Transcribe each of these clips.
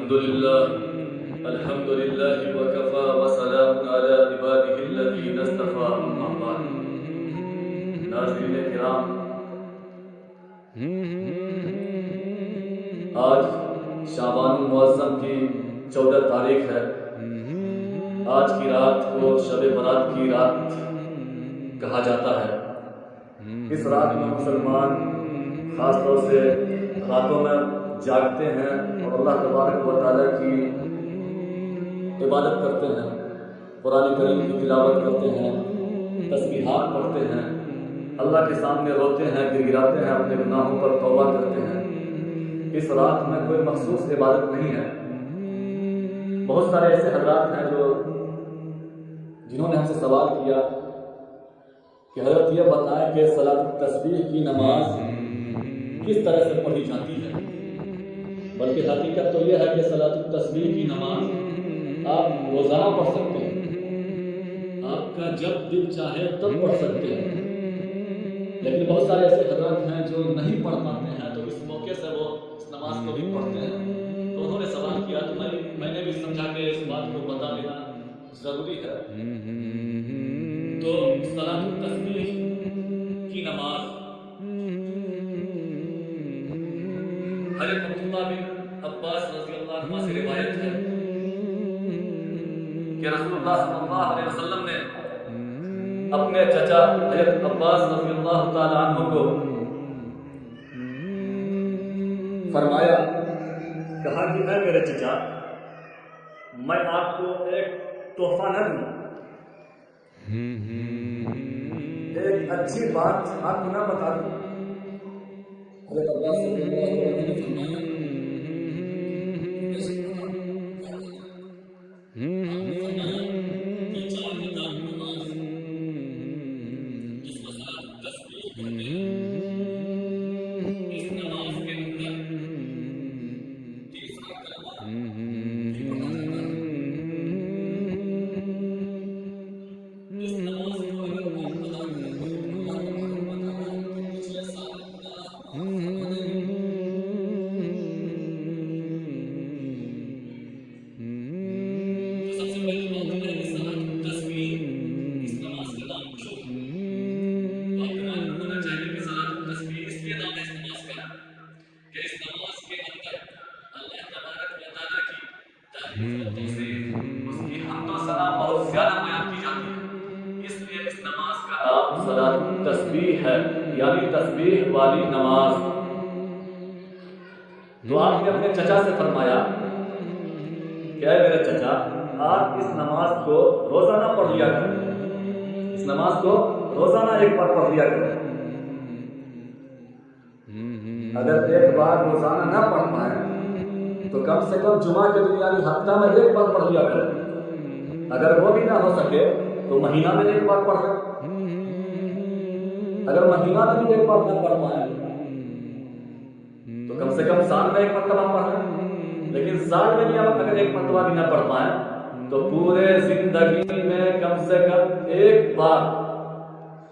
الحمد لله وكفى وسلام على عباده الذين اصطفى اما بعد. ناظرین کرام، آج شعبان المعظم کی 14 تاریخ ہے. آج کی رات کو شب برات کی رات کہا جاتا ہے. اس رات میں مسلمان خاص طور سے راتوں میں جاگتے ہیں اور اللہ تبارک و تعالیٰ کی عبادت کرتے ہیں، قرآن کریم کی تلاوت کرتے ہیں، تسبیحات پڑھتے ہیں، اللہ کے سامنے روتے ہیں، گر گراتے ہیں، اپنے گناہوں پر توبہ کرتے ہیں. اس رات میں کوئی مخصوص عبادت نہیں ہے. بہت سارے ایسے حضرات ہیں جنہوں نے ہم سے سوال کیا کہ حضرت یہ بتائیں کہ صلاۃ التسبیح کی نماز کس طرح سے پڑھی جاتی ہے. بلکہ حقیقت تو یہ ہے کہ صلاۃ التسبیح کی نماز آپ روزانہ پڑھ سکتے ہیں، آپ کا جب دل چاہے تب پڑھ سکتے ہیں. لیکن بہت سارے ایسے حضرات ہیں جو نہیں پڑھ پاتے ہیں، تو اس موقع سے وہ اس نماز کو بھی پڑھتے ہیں. تو انہوں نے سوال کیا تو میں نے بھی سمجھا کہ اس بات کو بتا دینا ضروری ہے. تو صلاۃ التسبیح کی نماز حضرت عبداللہ بن عباس رضی اللہ عنہ سے روایت ہے کہ رسول اللہ صلی اللہ علیہ وسلم نے اپنے چچا حضرت عباس رضی اللہ تعالی عنہ کو فرمایا، کہا کہ اے میرے چچا، میں آپ کو ایک تحفہ نہ دوں، ایک اچھی بات آپ کو نہ بتا دوں. حضرت عباس رضی اللہ عنہ نے فرمایا تسبیح ہے، یعنی تسبیح والی نماز. تو آپ نے اپنے چچا سے فرمایا کہ اے میرے چچا، آپ اس نماز کو روزانہ پڑھ لیا کریں، اس نماز کو روزانہ ایک بار پڑھ لیا کریں. اگر ایک بار روزانہ نہ پڑھ پائیں تو کم سے کم جمعہ کے دن یعنی ہفتہ میں ایک بار پڑھ لیا کریں. اگر وہ بھی نہ ہو سکے تو مہینہ میں ایک بار پڑھ لیں. اگر مہینہ میں بھی ایک بار نہ پڑھ پائیں تو کم سے کم سال میں ایک مرتبہ پڑھ لیں. لیکن سال میں بھی اگر ایک مرتبہ بھی نہ پڑھ پائیں تو پورے زندگی میں کم سے کم ایک بار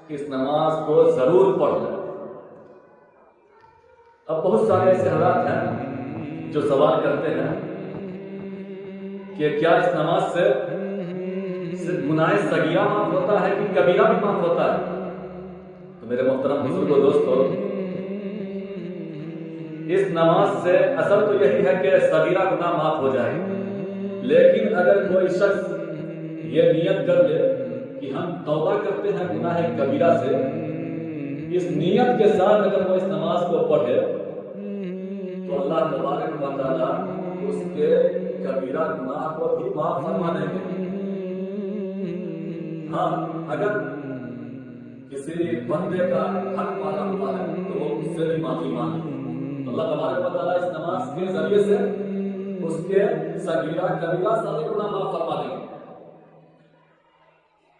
اس نماز کو ضرور پڑھ لیں. اب بہت سارے ایسے حالات ہیں جو سوال کرتے ہیں کہ کیا اس نماز سے صرف گناہ صغیرہ معاف ہوتا ہے کہ کبیرہ بھی معاف ہوتا ہے؟ تو میرے محترم بزرگوں دوستو، اس نماز سے اصل تو یہی ہے کہ صغیرہ گناہ معاف ہو جائے. لیکن اگر کوئی شخص یہ نیت کر لے کہ ہم توبہ کرتے ہیں گناہ کبیرہ سے، اس نیت کے ساتھ اگر وہ اس نماز کو پڑھے تو اللہ تبارک و تعالیٰ اس کے کبیرہ گناہ کو بھی معاف فرما دیں گے. ہاں، اگر کسی بندے کا حق مانا ہوا ہے تو وہ اس سے بھی معافی مانگے. اللہ تبارک و تعالیٰ اس نماز کے ذریعے سے اس کے صغیرہ کبیرہ سارے گناہ معاف فرما دیں گے.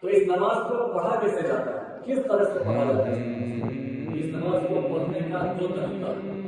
تو اس نماز کو پڑھا کیسے جاتا ہے، کس طرح سے پڑھا جاتا ہے؟ اس نماز کو پڑھنے کا دو طریقہ ہے.